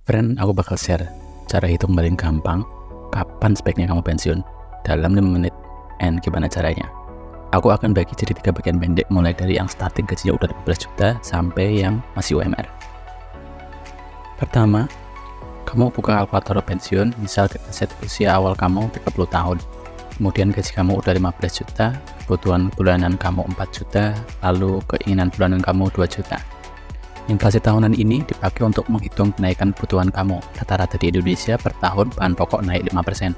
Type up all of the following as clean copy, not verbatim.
Friend, aku bakal share cara hitung paling gampang kapan sebaiknya kamu pensiun dalam 5 menit and gimana caranya. Aku akan bagi jadi 3 bagian pendek, mulai dari yang starting gajinya udah 15 juta sampai yang masih UMR. Pertama, kamu buka kalkulator pensiun. Misal kita set usia awal kamu 30 tahun, kemudian gaji kamu udah 15 juta, kebutuhan bulanan kamu 4 juta, lalu keinginan bulanan kamu 2 juta. Inflasi tahunan ini dipakai untuk menghitung kenaikan kebutuhan kamu. Rata-rata di Indonesia per tahun bahan pokok naik 5%.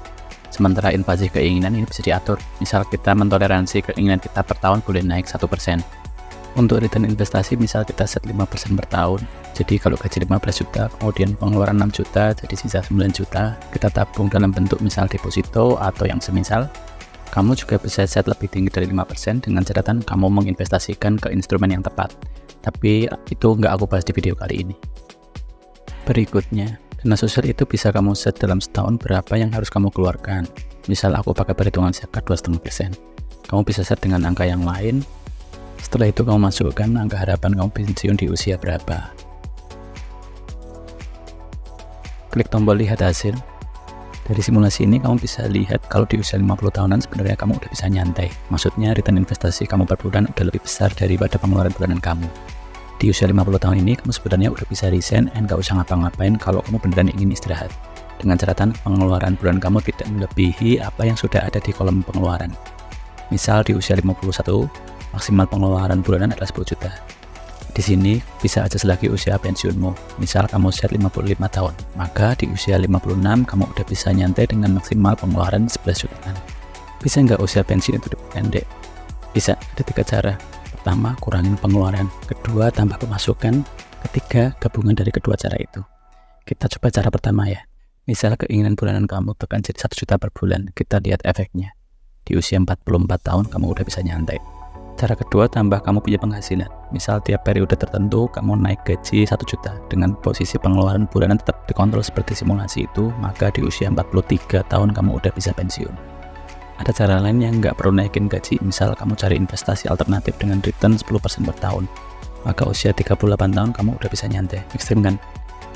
Sementara inflasi keinginan ini bisa diatur. Misal kita mentoleransi keinginan kita per tahun boleh naik 1%. Untuk return investasi misal kita set 5% per tahun. Jadi kalau gaji 15 juta, kemudian pengeluaran 6 juta, jadi sisa 9 juta, kita tabung dalam bentuk misal deposito atau yang semisal. Kamu juga bisa set lebih tinggi dari 5% dengan catatan kamu menginvestasikan ke instrumen yang tepat. Tapi itu nggak aku bahas di video kali ini. Berikutnya, dana sosial itu bisa kamu set dalam setahun berapa yang harus kamu keluarkan. Misal aku pakai perhitungan zakat 2,5%. Kamu bisa set dengan angka yang lain. Setelah itu kamu masukkan angka harapan kamu pensiun di usia berapa. Klik tombol lihat hasil. Dari simulasi ini kamu bisa lihat kalau di usia 50 tahunan sebenarnya kamu udah bisa nyantai. Maksudnya return investasi kamu per bulan udah lebih besar daripada pengeluaran bulanan kamu. Di usia 50 tahun ini kamu sebenarnya udah bisa resign and gak usah ngapa-ngapain kalau kamu beneran ingin istirahat. Dengan catatan pengeluaran bulanan kamu tidak melebihi apa yang sudah ada di kolom pengeluaran. Misal di usia 51, maksimal pengeluaran bulanan adalah 10 juta. Di sini bisa aja selagi usia pensiunmu. Misal kamu set 55 tahun, maka di usia 56 kamu udah bisa nyantai dengan maksimal pengeluaran 11 jutaan. Bisa nggak usia pensiun itu pendek? Bisa, ada 3 cara. Pertama, kurangin pengeluaran. Kedua, tambah pemasukan. Ketiga, gabungan dari kedua cara itu. Kita coba cara pertama ya. Misal keinginan bulanan kamu tekan jadi 1 juta per bulan. Kita lihat efeknya. Di usia 44 tahun kamu udah bisa nyantai. Cara kedua, tambah kamu punya penghasilan. Misal tiap periode tertentu kamu naik gaji 1 juta. Dengan posisi pengeluaran bulanan tetap dikontrol seperti simulasi itu, maka di usia 43 tahun kamu udah bisa pensiun. Ada cara lain yang nggak perlu naikin gaji. Misal kamu cari investasi alternatif dengan return 10% per tahun. Maka usia 38 tahun kamu udah bisa nyantai. Ekstrim kan?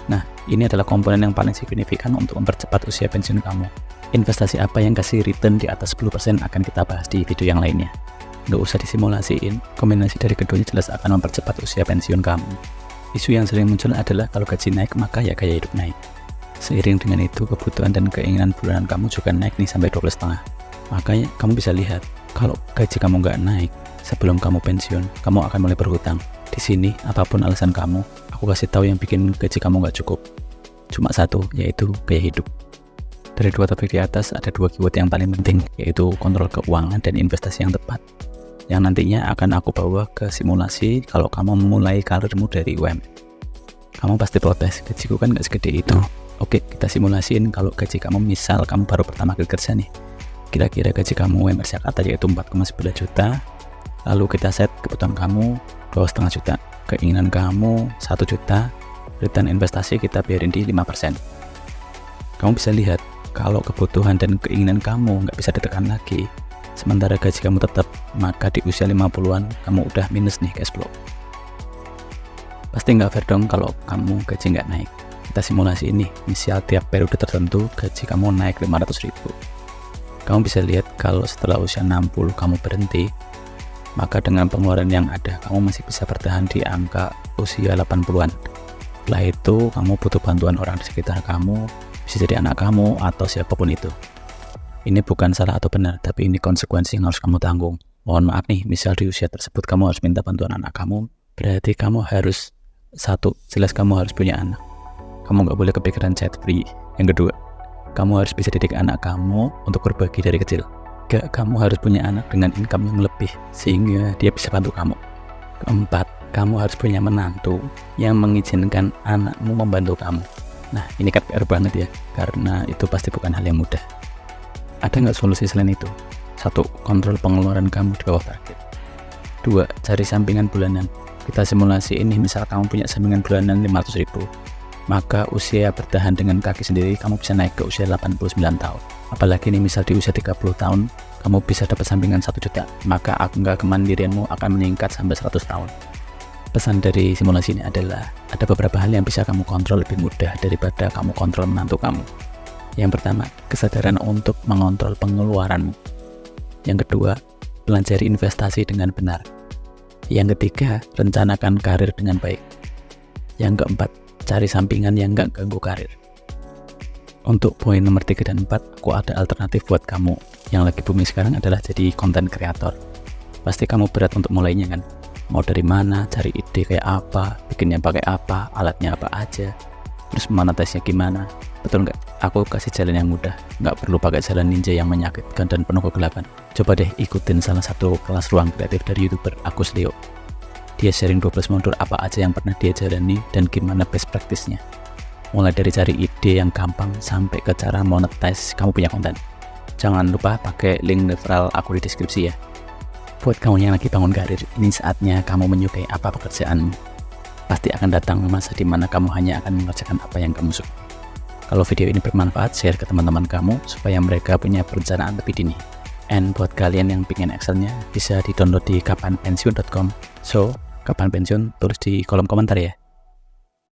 Nah, ini adalah komponen yang paling signifikan untuk mempercepat usia pensiun kamu. Investasi apa yang kasih return di atas 10% akan kita bahas di video yang lainnya. Nggak usah disimulasiin, kombinasi dari keduanya jelas akan mempercepat usia pensiun kamu. Isu yang sering muncul adalah kalau gaji naik maka ya gaya hidup naik. Seiring dengan itu kebutuhan dan keinginan bulanan kamu juga naik nih sampai 12,5. Makanya kamu bisa lihat kalau gaji kamu nggak naik sebelum kamu pensiun, kamu akan mulai berhutang. Di sini apapun alasan kamu, aku kasih tahu yang bikin gaji kamu nggak cukup. Cuma satu, yaitu gaya hidup. Dari 2 topik di atas ada 2 keyword yang paling penting, yaitu kontrol keuangan dan investasi yang tepat, yang nantinya akan aku bawa ke simulasi kalau kamu memulai karirmu dari UMR. Kamu pasti protes, gajiku kan gak segede itu. Oke, kita simulasiin kalau gaji kamu misal kamu baru pertama kali kerja nih. Kira-kira gaji kamu UMR Jakarta yaitu 4,9 juta. Lalu kita set kebutuhan kamu 2,5 juta, keinginan kamu 1 juta, return investasi kita biarin di 5%. Kamu bisa lihat kalau kebutuhan dan keinginan kamu nggak bisa ditekan lagi, sementara gaji kamu tetap, maka di usia 50-an kamu udah minus nih cash flow. Pasti nggak fair dong kalau kamu gaji nggak naik. Kita simulasi ini, misal tiap periode tertentu gaji kamu naik 500.000. Kamu bisa lihat kalau setelah usia 60 kamu berhenti, maka dengan pengeluaran yang ada kamu masih bisa bertahan di angka usia 80-an. Setelah itu kamu butuh bantuan orang di sekitar kamu, bisa jadi anak kamu atau siapapun itu. Ini bukan salah atau benar, tapi ini konsekuensi yang harus kamu tanggung. Mohon maaf nih, misal di usia tersebut kamu harus minta bantuan anak kamu, berarti kamu harus, satu, jelas kamu harus punya anak. Kamu nggak boleh kepikiran child free. Yang kedua, kamu harus bisa didik anak kamu untuk berbagi dari kecil. Kamu harus punya anak dengan income yang lebih, sehingga dia bisa bantu kamu. Keempat, kamu harus punya menantu yang mengizinkan anakmu membantu kamu. Nah, ini kan PR banget ya, karena itu pasti bukan hal yang mudah. Ada nggak solusi selain itu? 1. Kontrol pengeluaran kamu di bawah target. 2. Cari sampingan bulanan. Kita simulasi ini, misal kamu punya sampingan bulanan 500.000, maka usia bertahan dengan kaki sendiri kamu bisa naik ke usia 89 tahun. Apalagi ini misal di usia 30 tahun, kamu bisa dapat sampingan 1 juta, maka angka kemandirianmu akan meningkat sampai 100 tahun. Pesan dari simulasi ini adalah ada beberapa hal yang bisa kamu kontrol lebih mudah daripada kamu kontrol menantu kamu. Yang pertama, kesadaran untuk mengontrol pengeluaranmu. Yang kedua, pelajari investasi dengan benar. Yang ketiga, rencanakan karir dengan baik. Yang keempat, cari sampingan yang gak ganggu karir. Untuk poin nomor 3 dan 4, aku ada alternatif buat kamu. Yang lagi booming sekarang adalah jadi content creator. Pasti kamu berat untuk mulainya kan? Mau dari mana, cari ide kayak apa, bikinnya pakai apa, alatnya apa aja, terus monetisnya gimana. Betul nggak? Aku kasih jalan yang mudah, nggak perlu pakai jalan ninja yang menyakitkan dan penuh kegelapan. Coba deh ikutin salah satu kelas ruang kreatif dari YouTuber Agus Leo. Dia sharing 12 modul apa aja yang pernah dia jalani dan gimana best practice-nya. Mulai dari cari ide yang gampang sampai ke cara monetize kamu punya konten. Jangan lupa pakai link referral aku di deskripsi ya. Buat kamu yang lagi bangun karir, ini saatnya kamu menyukai apa pekerjaanmu. Pasti akan datang masa di mana kamu hanya akan mengerjakan apa yang kamu suka. Kalau video ini bermanfaat, share ke teman-teman kamu supaya mereka punya perencanaan lebih dini. And buat kalian yang pengen Excelnya, bisa di-download di kapanpensiun.com. So, kapan pensiun? Tulis di kolom komentar ya.